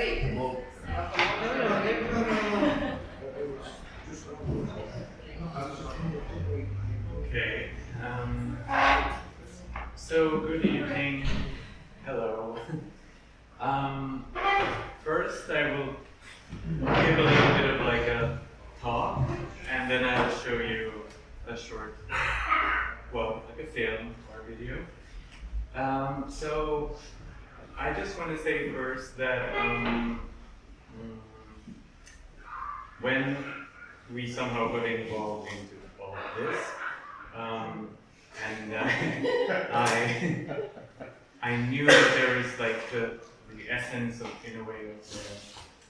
Okay. So good evening. Hello. First, I will give a little bit of like a talk, and then I will show you a short, well, like a film or video. So I just want to say first that when we somehow got involved into all of this, and I knew that there is like the essence of, in a way,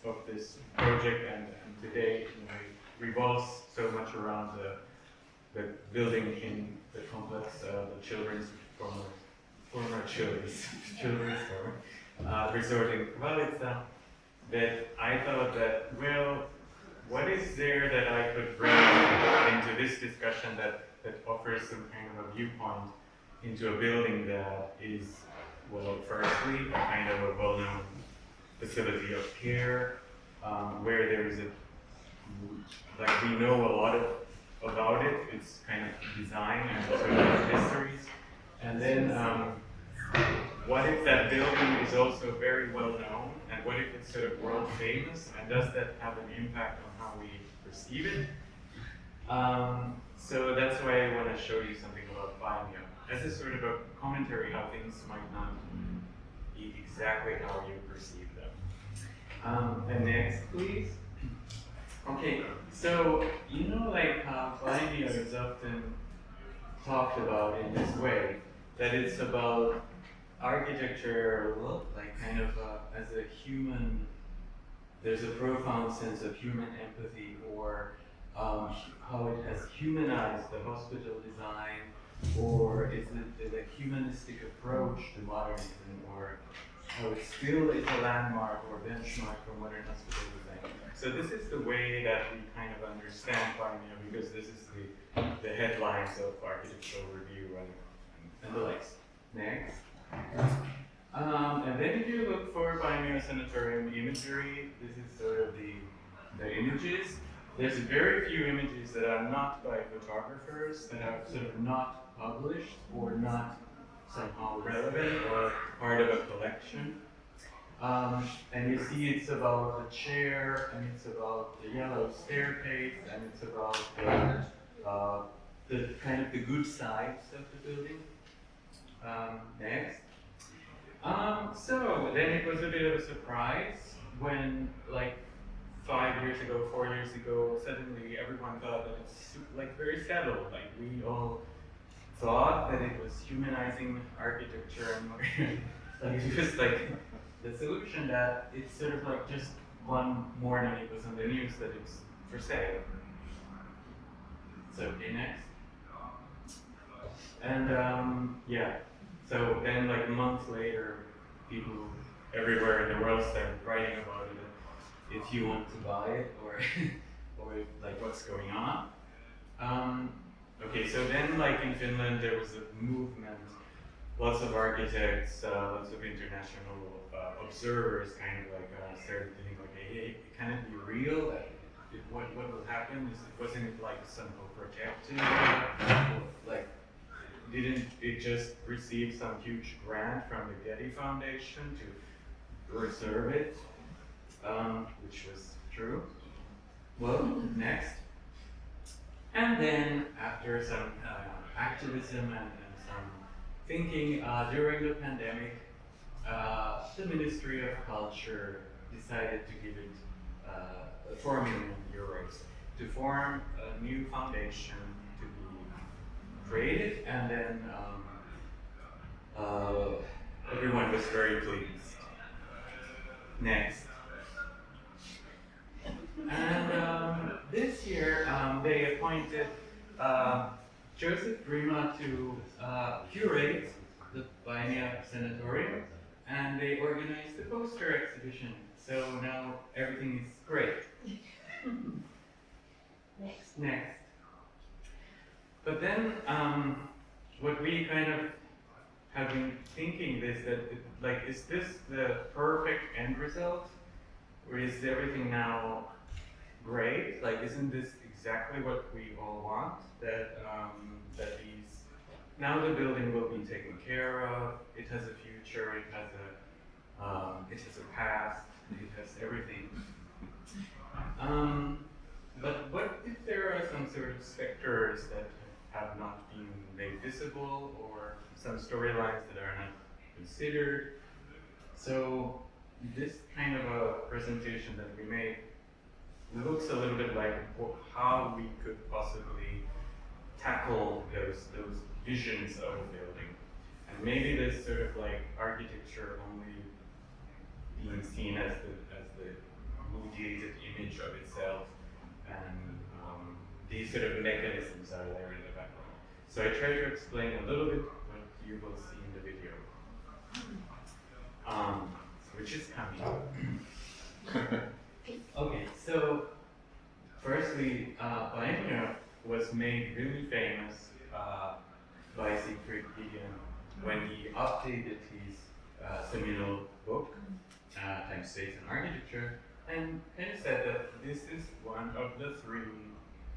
of this project, and today, in a way, revolves so much around the building in the complex, the children's former children's resort in Croatia, that I thought that, well, what is there that I could bring into this discussion that offers some kind of a viewpoint into a building that is, well, firstly, a kind of a well-known facility of care, where there is like we know a lot about it, its kind of design and sort of histories. And then, what if that building is also very well known, and what if it's sort of world famous, and does that have an impact on how we perceive it? So that's why I want to show you something about Bimeo, as a sort of a commentary how things might not be exactly how you perceive them. And next, please. Okay, so you know, like how Bimeo is often talked about in this way, that it's about architecture, like kind of as a human, there's a profound sense of human empathy, or how it has humanized the hospital design, or is it a humanistic approach to modernism, or how it still is a landmark or benchmark for modern hospital design. So this is the way that we kind of understand Bimeo, because this is the headlines of architectural review and the likes. Next. And then if you look for Bimeo Sanatorium imagery, this is sort of the images. There's very few images that are not by photographers, that are sort of not published or not somehow relevant or part of a collection. And you see it's about the chair, and it's about the yellow staircase, and it's about the kind of the good sides of the building. Next. So then it was a bit of a surprise when, like 5 years ago, 4 years ago, suddenly everyone thought that it's like very settled. Like we all thought that it was humanizing architecture, and like it was like the solution that it's sort of like just one morning it was on the news that it's for sale. So okay, next. And yeah, so then like a month later, people everywhere in the world started writing about it. If you want to buy it, or or like what's going on. Okay, so then like in Finland there was a movement, lots of architects, lots of international observers kind of like started to think like, hey, can it be real? That what will happen? Wasn't it like somehow protected? Like, didn't it just receive some huge grant from the Getty Foundation to preserve it? Which was true. Well, next. And then after some activism and some thinking during the pandemic, the Ministry of Culture decided to give it 4 million euros to form a new foundation to be created, and then everyone was very pleased. Next. And this year they appointed Joseph Grima to curate the Bimeo Sanatorium, and they organized the poster exhibition. So now everything is great. Next. But then what we kind of have been thinking is that, like, is this the perfect end result? Or is everything now great? Like, isn't this exactly what we all want? That these, now the building will be taken care of, it has a future, it has a past, it has everything. But what if there are some sort of specters that have not been made visible, or some storylines that are not considered? So this kind of a presentation that we made looks a little bit like how we could possibly tackle those visions of a building. And maybe this sort of like architecture only being seen as the mediated image of itself, and these sort of mechanisms are there in the background. So I try to explain a little bit what you will see in the video, which is coming. Okay, so firstly, Biennial was made really famous by Rikard Marasović when he updated his seminal book, Time, Space, and Architecture, and kind of said that this is one of the 3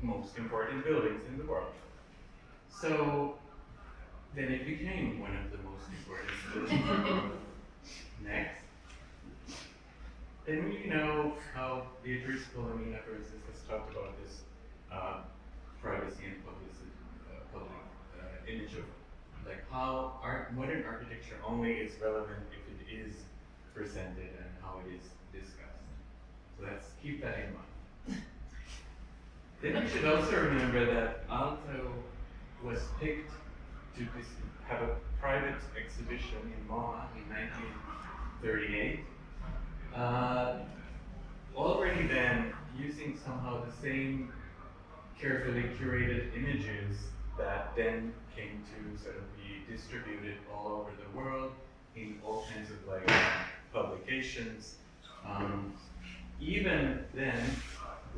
most important buildings in the world. So then it became one of the most important buildings in the world. Next. Then we know how Beatrice Colomina, for instance, has talked about this privacy and public image of like how modern architecture only is relevant if it is presented and how it is discussed. So let's keep that in mind. Then we should also remember that Aalto was picked to have a private exhibition in MoMA in 1938. Already then, using somehow the same carefully curated images that then came to sort of be distributed all over the world in all kinds of like publications. Even then,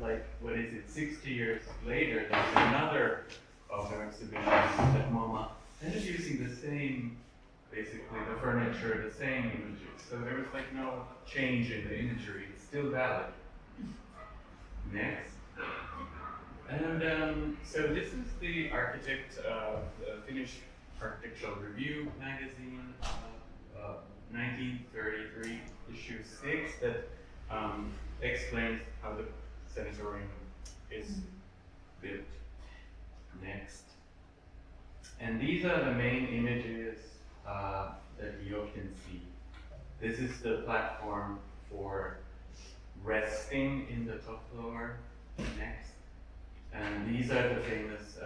like, what is it, 60 years later, there's another of our exhibitions at MoMA, and it's using the same, basically the furniture, the same images. So there was like no change in the imagery, it's still valid. Next. And so this is the Finnish Architectural Review magazine, 1933, issue 6, that explains how the sanatorium is built. Next. And these are the main images that you can see. This is the platform for resting in the top floor. Next. And these are the famous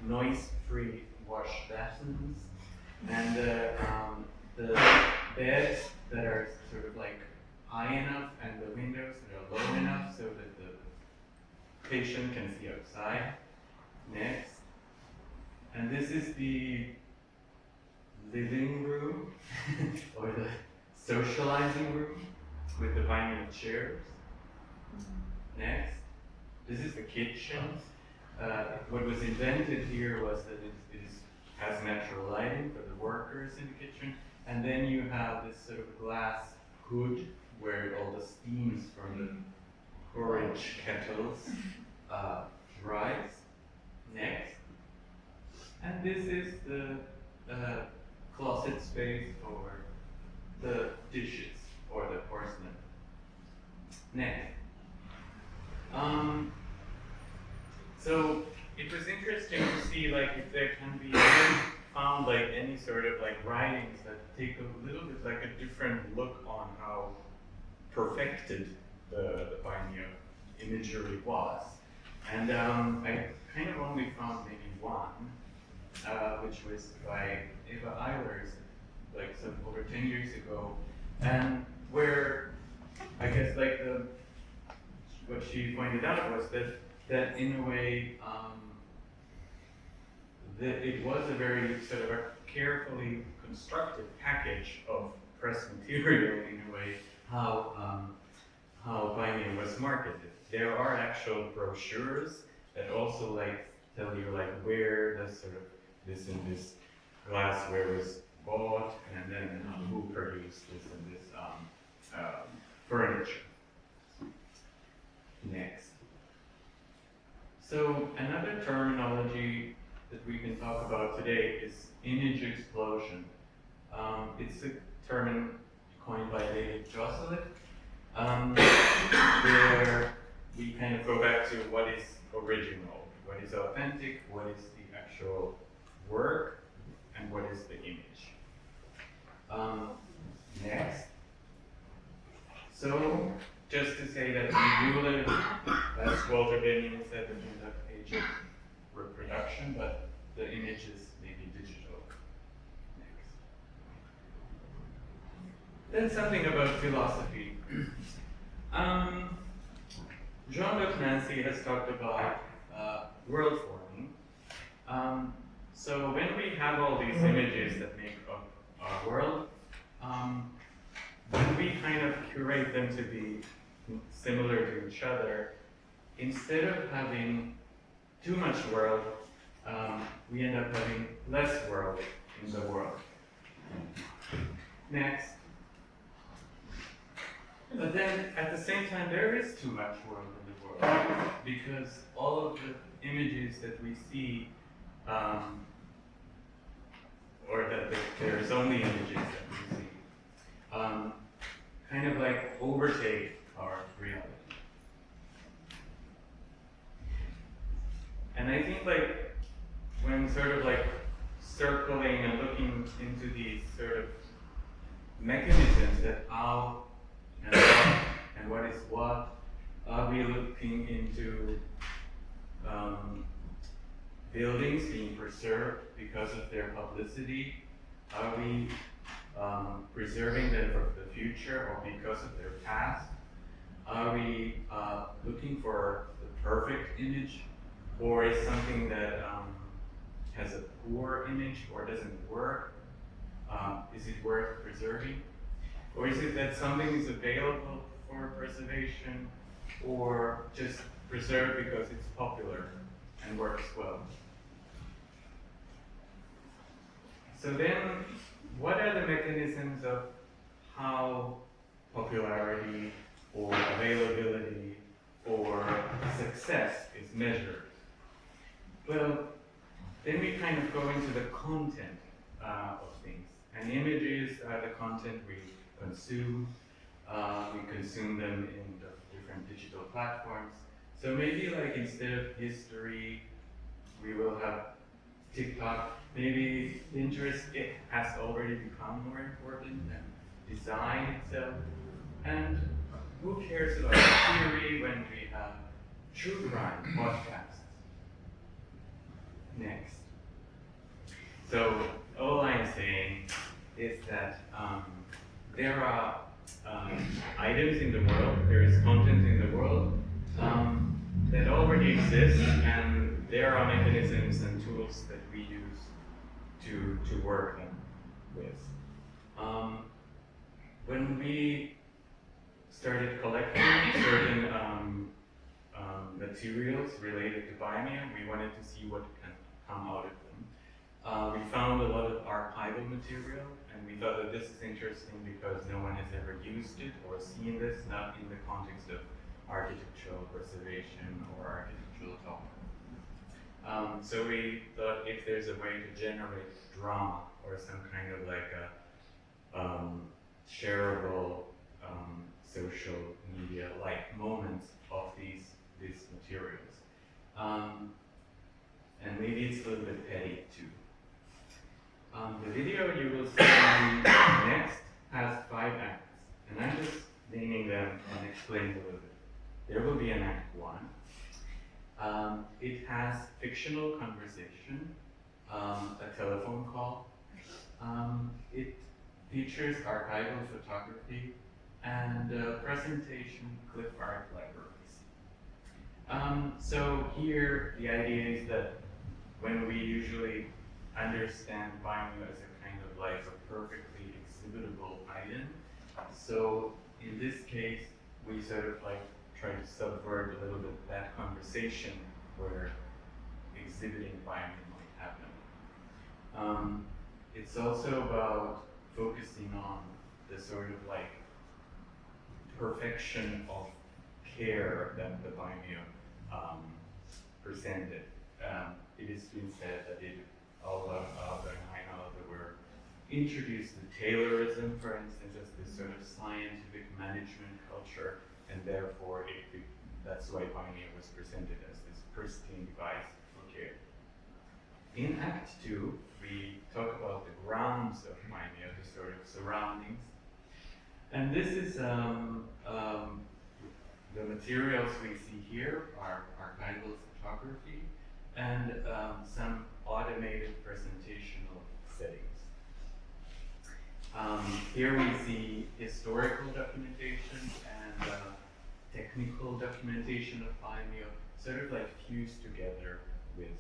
noise-free wash basins. And the beds that are sort of like high enough and the windows that are low enough so that the patient can see outside. Next. And this is the living room or the socializing room with the vinyl chairs. Next. This is the kitchen. What was invented here was that it has natural lighting for the workers in the kitchen, and then you have this sort of glass hood where all the steams from the porridge kettles rise. Next. And this is the closet space for the dishes or the porcelain. Next. So it was interesting to see like if there can be found like any sort of like writings that take a little bit like a different look on how perfected the pioneer imagery was. And I kind of only found maybe one, which was by Eva Eilers, like some over 10 years ago, and where I guess like what she pointed out was that in a way that it was a very sort of a carefully constructed package of press material in a way how Pioneer was marketed. There are actual brochures that also like tell you like where the sort of this and this glassware was bought, and then who produced this and this today is image explosion. It's a term coined by David Josselin, where we kind of go back to what is original, what is authentic, what is the actual work, and what is the image. Next. So, just to say that we do live, as Walter Benjamin said, in the age of reproduction, but the image is maybe digital. Next. Then something about philosophy. Jean-Luc Nancy has talked about world forming. So when we have all these images that make up our world, when we kind of curate them to be similar to each other, instead of having too much world, we end up having less world in the world. Next. But then, at the same time, there is too much world in the world, because all of the images that we see, or that there's only images that we see, kind of like overtake our reality. And I think like when sort of like circling and looking into these sort of mechanisms that how and what is what, are we looking into buildings being preserved because of their publicity? Are we preserving them for the future or because of their past? Are we looking for the perfect image, or is something that has a poor image or doesn't work? Is it worth preserving? Or is it that something is available for preservation or just preserved because it's popular and works well? So then, what are the mechanisms of how popularity or availability or success is measured? Well, then we kind of go into the content of things. And images are the content we consume. We consume them in the different digital platforms. So maybe like instead of history, we will have TikTok. Maybe Pinterest, it has already become more important than design itself. And who cares about theory when we have true crime podcasts? Next. So all I'm saying is that there are items in the world, there is content in the world that already exists, and there are mechanisms and tools that we use to work them with. When we started collecting certain materials related to biome, we wanted to see what can come out of them. We found a lot of archival material, and we thought that this is interesting because no one has ever used it or seen this, not in the context of architectural preservation or architectural talk. So we thought if there's a way to generate drama or some kind of like a shareable social media-like moments of these materials. And maybe it's a little bit petty too. The video you will see next has 5 acts, and I'm just naming them and explaining a little bit. There will be an act 1. It has fictional conversation, a telephone call. It features archival photography and presentation clip art libraries. So here the idea is that when we usually understand biome as a kind of like a perfectly exhibitable item, so in this case we sort of like try to subvert a little bit that conversation where exhibiting biome might happen. It's also about focusing on the sort of like perfection of care that the biome presented. It has been said that it that were introduced to Taylorism, for instance, as this sort of scientific management culture, and therefore that's why Pioneer was presented as this pristine device for care. In Act 2, we talk about the grounds of Pioneer, the sort of surroundings. And this is the materials we see here are archival photography and some automated presentational settings. Here we see historical documentation and technical documentation of Pioneer, sort of like fused together with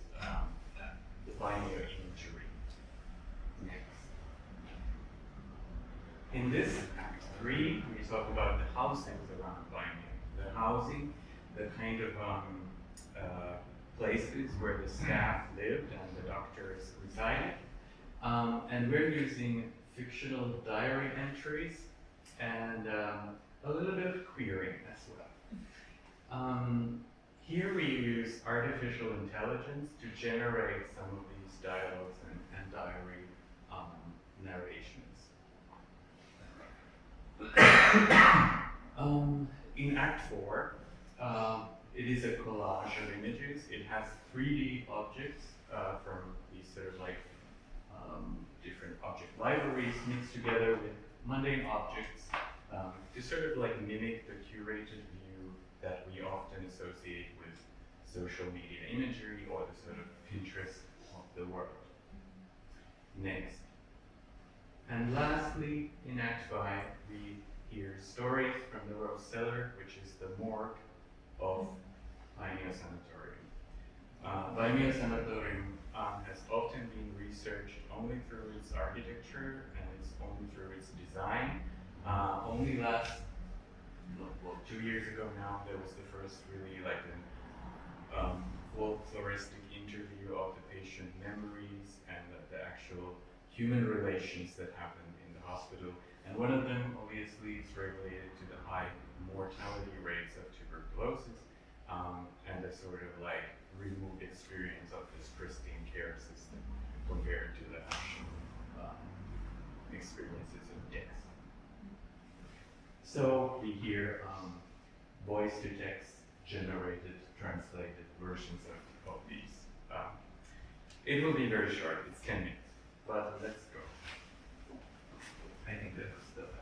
the Pioneer imagery. Next. In this Act 3, we talk about the housings around Pioneer. The housing, the kind of places where the staff lived and the doctors resided. And we're using fictional diary entries and a little bit of querying as well. Here we use artificial intelligence to generate some of these dialogues and diary narrations. In Act 4, it is a collage of images. It has 3D objects from these sort of like different object libraries mixed together with mundane objects to sort of like mimic the curated view that we often associate with social media imagery or the sort of Pinterest of the world. Next. And lastly, in Act 5, we hear stories from the Rose Cellar, which is the morgue of Pioneer Sanatorium. Pioneer Sanatorium has often been researched only through its architecture and only through its design. Only last, 2 years ago now, there was the first really like a folkloristic interview of the patient memories and the actual human relations that happened in the hospital. And one of them, obviously, is related to the high mortality rates of tuberculosis and the sort of like removed experience of this pristine care system compared to the actual experiences of death. So we hear voice-to-text generated, translated versions of these. It will be very short, it's 10 minutes, but let's go. I think that was the last one.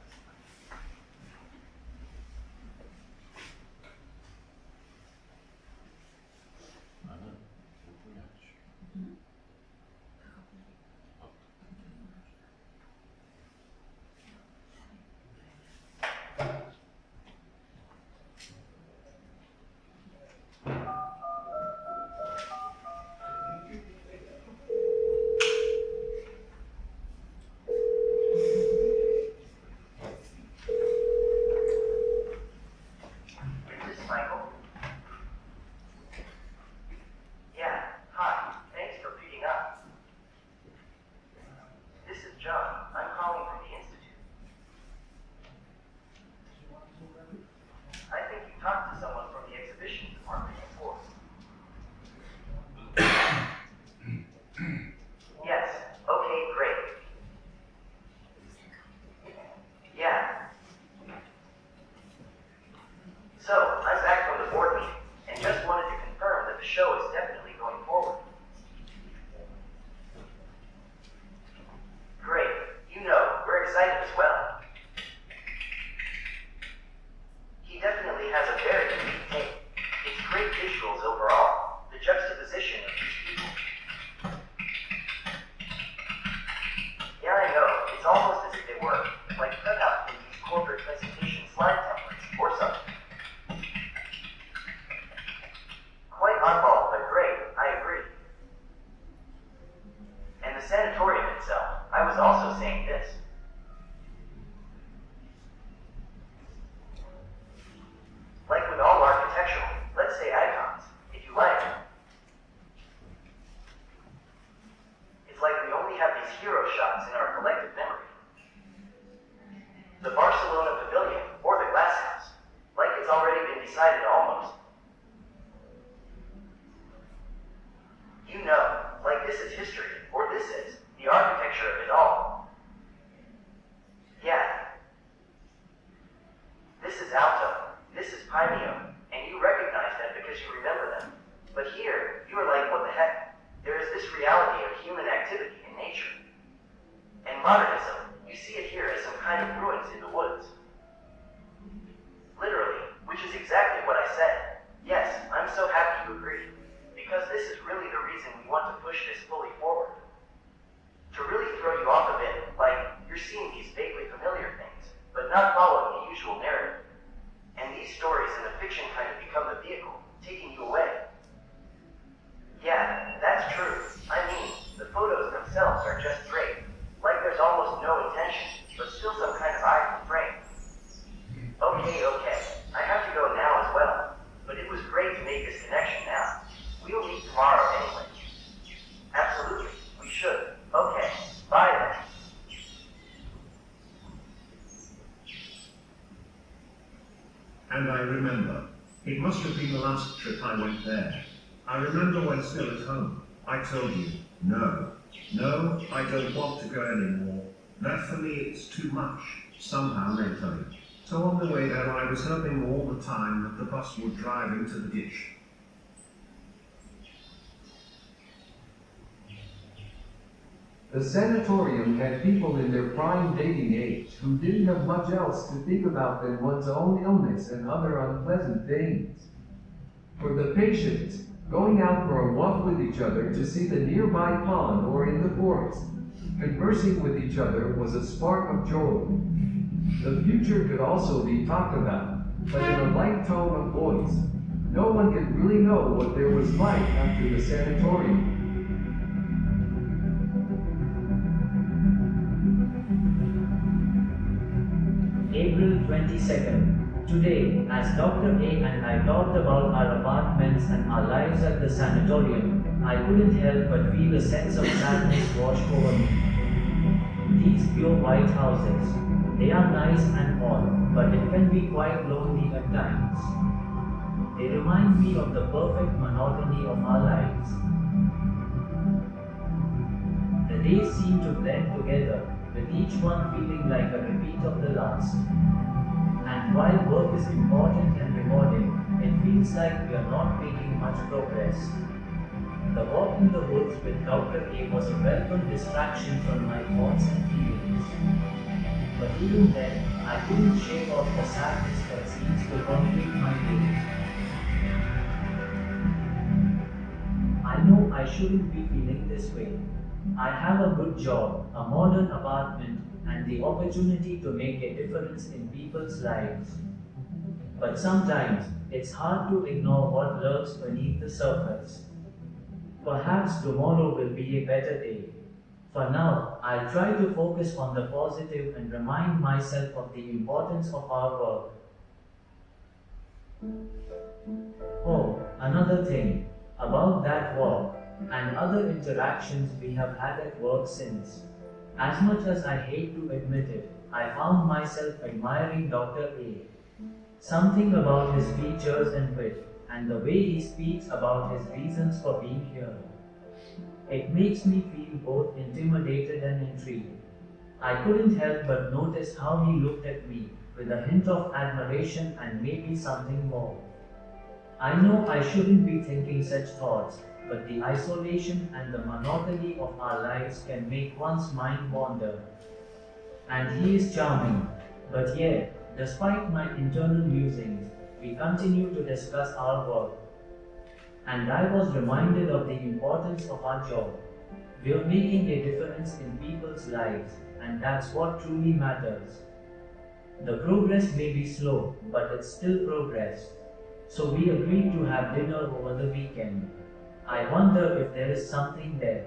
is alto, this is piemio, and you recognize them because you remember them. But here, you are like, what the heck? There is this reality of human activity in nature. And modernism, you see it here as some kind of ruins in the woods. Literally, which is exactly what I said. Yes, I'm so happy you agree. Because this is really the reason we want to push this fully forward. To really throw you off a bit, like, you're seeing these vaguely familiar things, but not following the usual narrative. And these stories in the fiction kind of become the vehicle, taking you away. Yeah, that's true. I mean, the photos themselves are just great. Like there's almost no intention, but still some kind of eye for frame. Okay. I have to go now as well. But it was great to make this connection now. We'll meet tomorrow anyway. Absolutely, we should. Okay, bye then. And I remember. It must have been the last trip I went there. I remember when still at home, I told you, no, I don't want to go anymore. That for me it's too much, somehow mentally. So on the way there I was hoping all the time that the bus would drive into the ditch. The sanatorium had people in their prime dating age who didn't have much else to think about than one's own illness and other unpleasant things. For the patients, going out for a walk with each other to see the nearby pond or in the forest, conversing with each other was a spark of joy. The future could also be talked about, but in a light tone of voice. No one could really know what there was like after the sanatorium. April 22nd. Today, as Dr. A and I talked about our apartments and our lives at the sanatorium, I couldn't help but feel a sense of sadness wash over me. These pure white houses, they are nice and all, but it can be quite lonely at times. They remind me of the perfect monotony of our lives. The days seem to blend together, with each one feeling like a repeat of the last. And while work is important and rewarding, it feels like we are not making much progress. The walk in the woods with Dr. A was a welcome distraction from my thoughts and feelings. But even then, I couldn't shake off the sadness that seems to complete my day. I know I shouldn't be feeling this way. I have a good job, a modern apartment, and the opportunity to make a difference in people's lives. But sometimes, it's hard to ignore what lurks beneath the surface. Perhaps tomorrow will be a better day. For now, I'll try to focus on the positive and remind myself of the importance of our work. Oh, another thing, about that walk, and other interactions we have had at work since. As much as I hate to admit it, I found myself admiring Dr. A. Something about his features and wit, and the way he speaks about his reasons for being here. It makes me feel both intimidated and intrigued. I couldn't help but notice how he looked at me, with a hint of admiration and maybe something more. I know I shouldn't be thinking such thoughts, but the isolation and the monotony of our lives can make one's mind wander. And he is charming, but yet, despite my internal musings, we continue to discuss our work. And I was reminded of the importance of our job. We are making a difference in people's lives, and that's what truly matters. The progress may be slow, but it's still progress. So we agreed to have dinner over the weekend. I wonder if there is something there.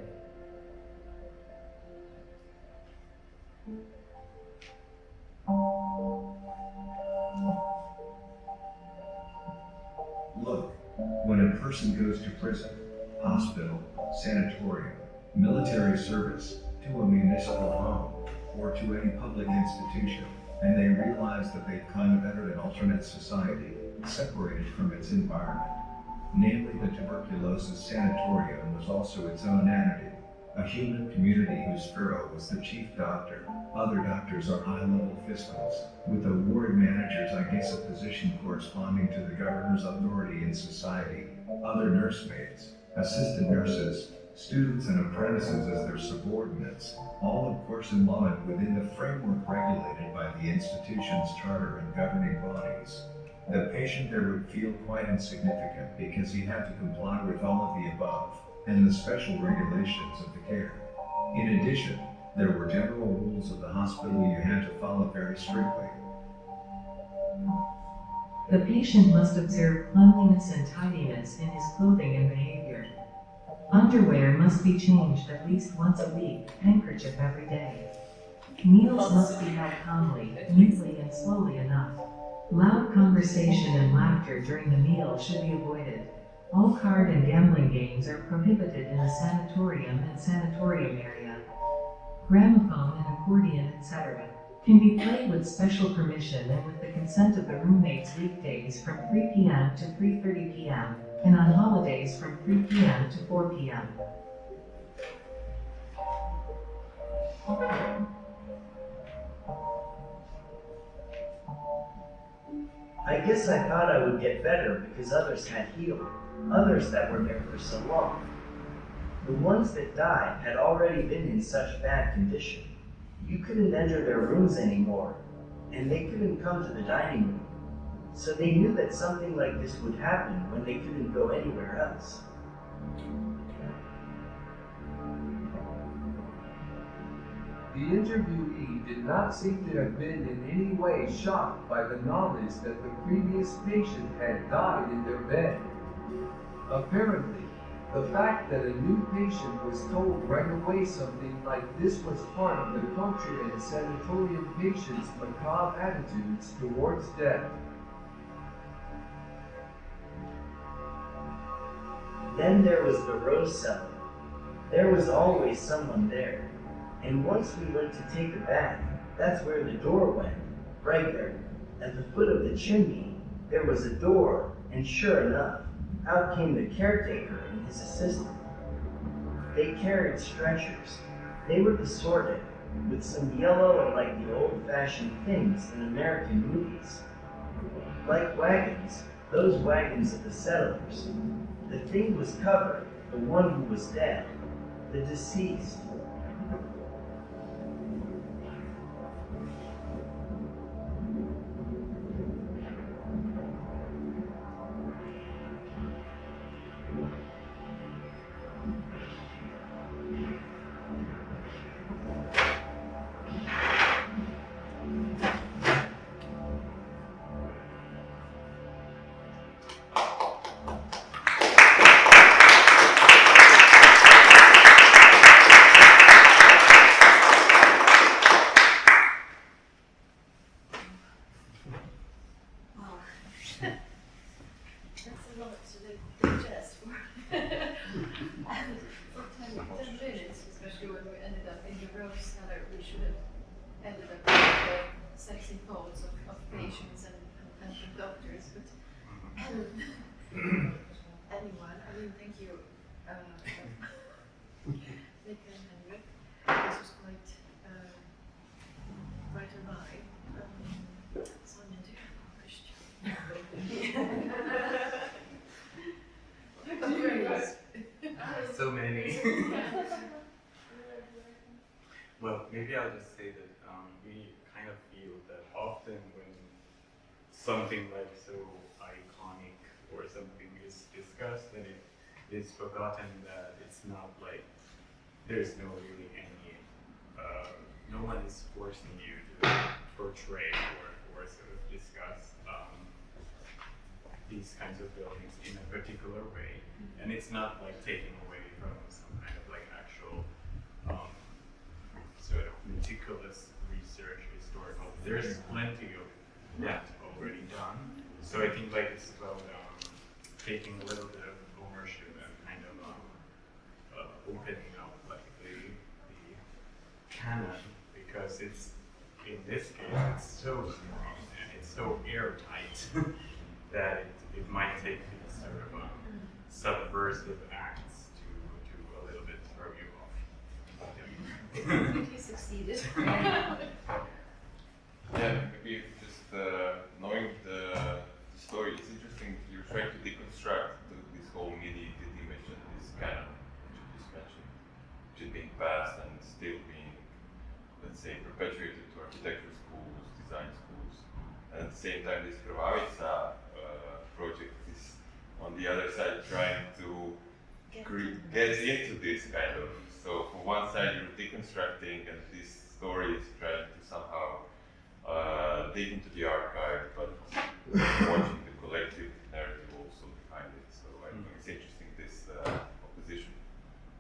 Look, when a person goes to prison, hospital, sanatorium, military service, to a municipal home, or to any public institution, and they realize that they've kind of entered an alternate society, separated from its environment. Namely, the tuberculosis sanatorium was also its own entity, a human community whose pharaoh was the chief doctor. Other doctors are high-level fiscals, with the ward managers I guess a position corresponding to the governor's authority in society, other nursemaids, assistant nurses, students and apprentices as their subordinates, all of course in law and within the framework regulated by the institution's charter and governing bodies. The patient there would feel quite insignificant because he had to comply with all of the above, and the special regulations of the care. In addition, there were general rules of the hospital you had to follow very strictly. The patient must observe cleanliness and tidiness in his clothing and behavior. Underwear must be changed at least once a week, handkerchief every day. Meals must be held calmly, neatly, and slowly enough. Loud conversation and laughter during the meal should be avoided. All card and gambling games are prohibited in the sanatorium and sanatorium area. Gramophone and accordion, etc., can be played with special permission and with the consent of the roommates weekdays from 3 p.m. to 3:30 p.m., and on holidays from 3 p.m. to 4 p.m. I guess I thought I would get better because others had healed, others that were there for so long. The ones that died had already been in such bad condition. You couldn't enter their rooms anymore, and they couldn't come to the dining room. So they knew that something like this would happen when they couldn't go anywhere else. The interviewee did not seem to have been in any way shocked by the knowledge that the previous patient had died in their bed. Apparently, the fact that a new patient was told right away something like this was part of the culture and sanatorium patients' macabre attitudes towards death. Then there was the rose cellar. There was always someone there. And once we went to take a bath, that's where the door went, right there. At the foot of the chimney, there was a door, and sure enough, out came the caretaker and his assistant. They carried stretchers. They were assorted with some yellow and like the old-fashioned things in American movies. Like wagons, those wagons of the settlers. The thing was covered, the one who was dead, the deceased. So many. Well, maybe I'll just say that we kind of feel that often when something like so iconic or something is discussed, then it is forgotten that it's not like there's no really any, no one is forcing you to portray or sort of discuss these kinds of buildings in a particular way. And it's not like taking away from some kind of like actual sort of meticulous research, historical. There's plenty of that already done. So I think like it's about taking a little bit of ownership and kind of opening up like the canon, because it's, in this case, it's so strong and it's so airtight that it might take these sort of subversive acts to a little bit throw you off. I think you succeeded. Yeah, maybe just knowing the same time this Croatia project is on the other side trying to get into this kind of, so for one side you're deconstructing and this story is trying to somehow dig into the archive, but watching the collective narrative also behind it. So I think it's interesting, this opposition.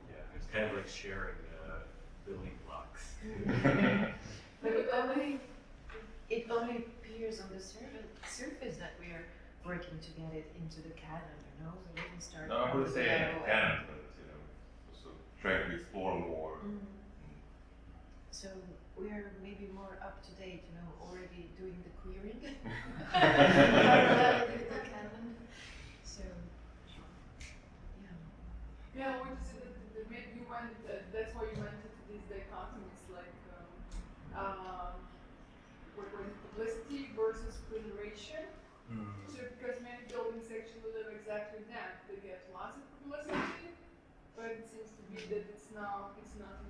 Yeah, it's kind of like sharing building blocks. But it only appears on the surface that we are working to get it into the canon, you know? So we can start. No, I from would the say level canon, but also trying to explore more. So we are maybe more up to date, you know, already doing the querying. The canon. So, yeah. Yeah, what is it that maybe you went, that's why you went into these dichotomies, like, what was it, publicity versus preservation? So, because many buildings actually live exactly that, they get lots of publicity, but it seems to be that it's not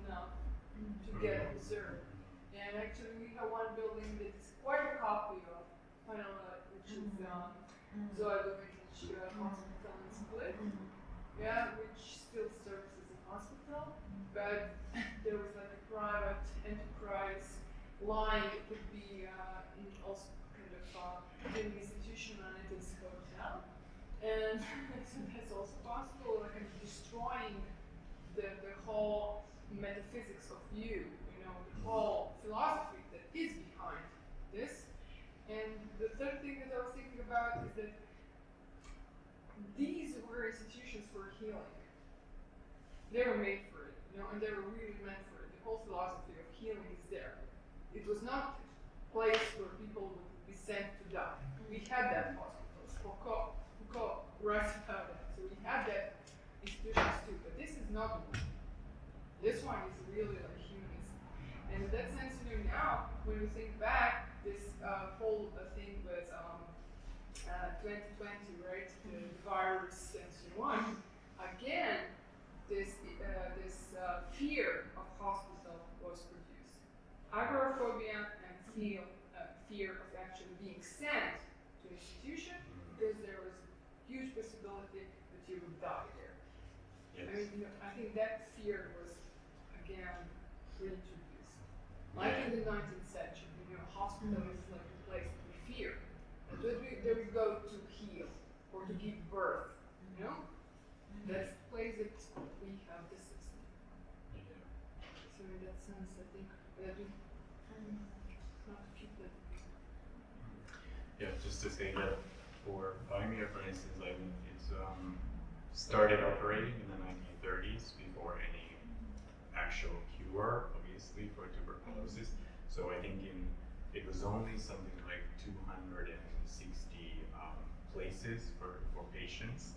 enough to get preserved. And actually we have one building that is quite a copy of Panama, which is Zoedović Hospital in Split. Yeah, which still serves as a hospital, but there was like a private enterprise line that could be also kind of an institution on it as a hotel. And so that's also possible, like kind of destroying the whole metaphysics of you know, the whole philosophy that is behind this. And the third thing that I was thinking about is that these were institutions for healing. They were made for it, you know, and they were really meant for it. The whole philosophy of healing is there. It was not a place where people would be sent to die. We had that hospitals. Foucault writes about that. So we had that institutions too, but this is not the one. This one is really like humanism. And in that sense, you know, now, when we think back, this whole thing with 2020, right, the virus and so on, again, this fear of hospital was produced. Agoraphobia and fear of actually being sent to an institution because there was huge possibility that you would die there. Yes. I mean, you know, I think that fear was again reintroduced. Like in the 19th century, you know, hospital is like a place that we fear. That we go to heal or to give birth, you know? That's the place that we have the system. Yeah. So in that sense, I think that we have to keep that. Yeah, just to say that for Vimeo, for instance, like it's started operating in the 1930s before any actual cure, obviously, for tuberculosis. So I think it was only something like 260 places for patients,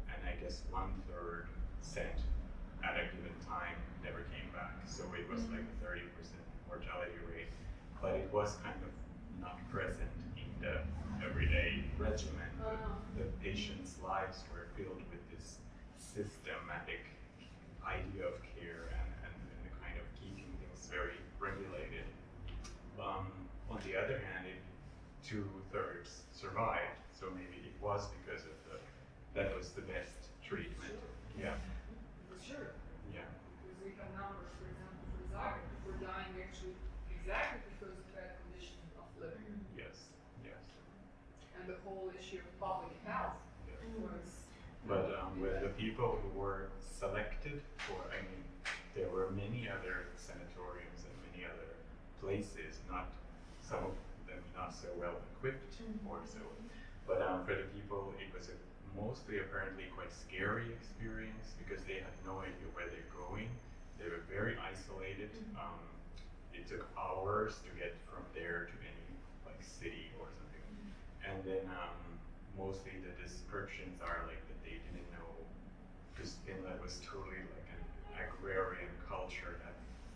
and I guess 1/3 sent at a given time never came back. So it was like a 30% mortality rate, but it was kind of not present in the everyday regimen. The patients' lives were filled with this systematic idea of care and the kind of keeping things very regulated. On the other hand, 2/3 survived, so maybe it was because of that was the best treatment. Sure. Yeah. Sure. Yeah. Because we have numbers, for example, for Zagreb, people are dying actually exactly because of bad condition of living. Yes. Yes. And the whole issue of public health Yeah. was. But with the people who were selected for, I mean, there were many other sanatoriums and many other places, not some of them not so well equipped or so. But for the people, it was a mostly apparently quite scary experience because they had no idea where they're going. They were very isolated. It took hours to get from there to any like city or something. And then mostly the descriptions are like that they didn't know, because Finland was totally like an agrarian culture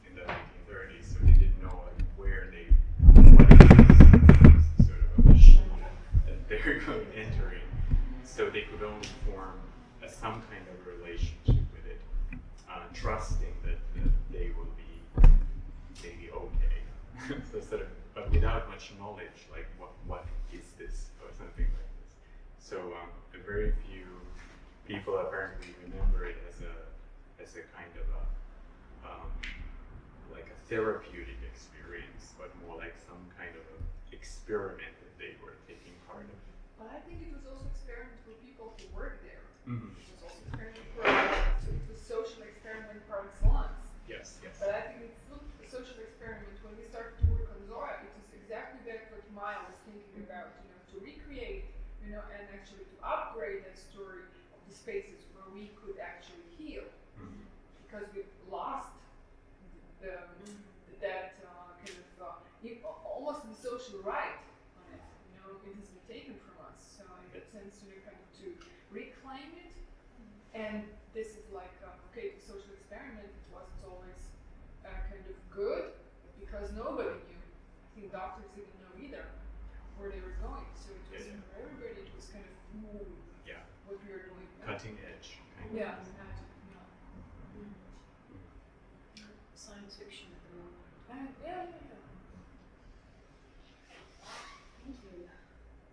in the 1930s, so they didn't know like where what is sort of a machine that they're entering. So they could only form some kind of relationship with it, trusting that they will be maybe okay. So sort of, but without much knowledge, like what is very few people apparently remember it as a kind of a like a therapeutic experience, but more like some kind of a experiment that they were taking part of. But I think it was also experiment for people who work there. Mm-hmm. It was also experiment for, so it was social experiment par excellence. Yes, yes. But I think it's still a social experiment. When we started to work on Zoya, it was exactly that what Maya was thinking about, to recreate, and actually to upgrade that story of the spaces where we could actually heal. Mm-hmm. Because we lost that kind of almost the social right on it. It has been taken from us. So in that sense, kind of to reclaim it. And this is like, okay, the social experiment, it wasn't always kind of good, because nobody knew. I think doctors didn't know either where they were going. So it was for everybody, it was kind of what we were doing. Cutting edge. Kind Yeah. of. Science fiction at the moment. Yeah. Thank you.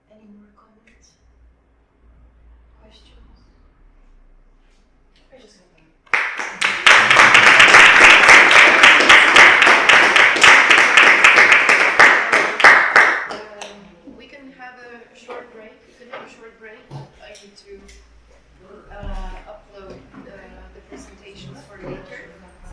Any more comments? Questions? I just have we can have a short break. I need to